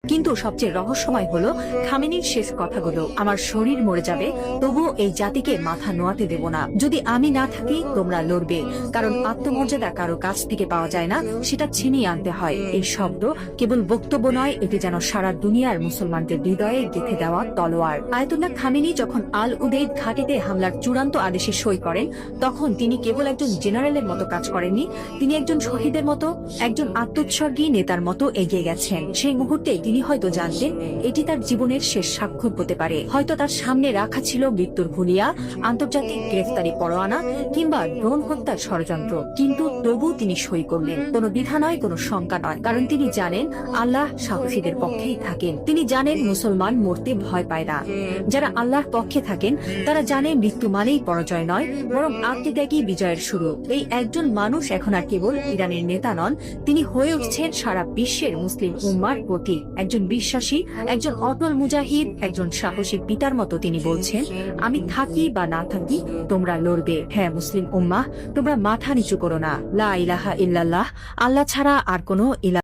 কিন্তু সবচেয়ে রহস্যময় হলো খামেনির শেষ কথাগুলো, আমার শরীর মরে যাবে তবুও এই জাতিকে মাথা নোয়াতে দেব না। যদি আমি না থাকি তোমরা লড়বে, কারণ আত্মমর্যাদা কারো কাছ থেকে পাওয়া যায় না, সেটা ছিনিয়ে আনতে হয়। এই শব্দ কেবল বক্তব্য নয়, এটি যেন সারা দুনিয়ার মুসলমানদের হৃদয়ে গেঁথে দেওয়া তলোয়ার। আয়াতুল্লাহ খামেনি যখন আল উদেইদ ঘাঁটিতে হামলার চূড়ান্ত আদেশে সই করেন, তখন তিনি কেবল একজন জেনারেলের মতো কাজ করেননি, তিনি একজন শহীদের মতো, একজন আত্মোৎসর্গী নেতার মতো এগিয়ে গেছেন। সেই মুহূর্তে তিনি হয়তো জানতেন এটি তার জীবনের শেষ স্বাক্ষর হতে পারে। হয়তো তার সামনে রাখা ছিল মৃত্যুর হুলিয়া, আন্তর্জাতিক গ্রেফতারি পরোয়ানা কিংবা ড্রোন হত্যার ষড়যন্ত্র, কিন্তু তবু তিনি সই করলেন। কোনো দ্বিধা নয়, কোনো শঙ্কা নয়, কারণ তিনি জানেন আল্লাহ সাহসীদের পক্ষেই থাকেন। তিনি জানেন মুসলমান মরতে ভয় পায় না। যারা আল্লাহর পক্ষে থাকেন তারা জানে মৃত্যু মানেই পরাজয় নয়, বরং আত্মত্যাগী বিজয়ের শুরু। এই একজন মানুষ এখন আর কেবল ইরানের নেতা নন, তিনি হয়ে উঠছেন সারা বিশ্বের মুসলিম উম্মার প্রতীক। একজন বিশ্বাসী, একজন অটল মুজাহিদ, একজন সাহসী পিতার মতো তিনি বলছেন, আমি থাকি বা না থাকি তোমরা লড়বে। হ্যাঁ মুসলিম উম্মাহ, তোমরা মাথা নিচু করো না। লা ইলাহা ইল্লাল্লাহ, আল্লাহ ছাড়া আর কোনো ইলাহ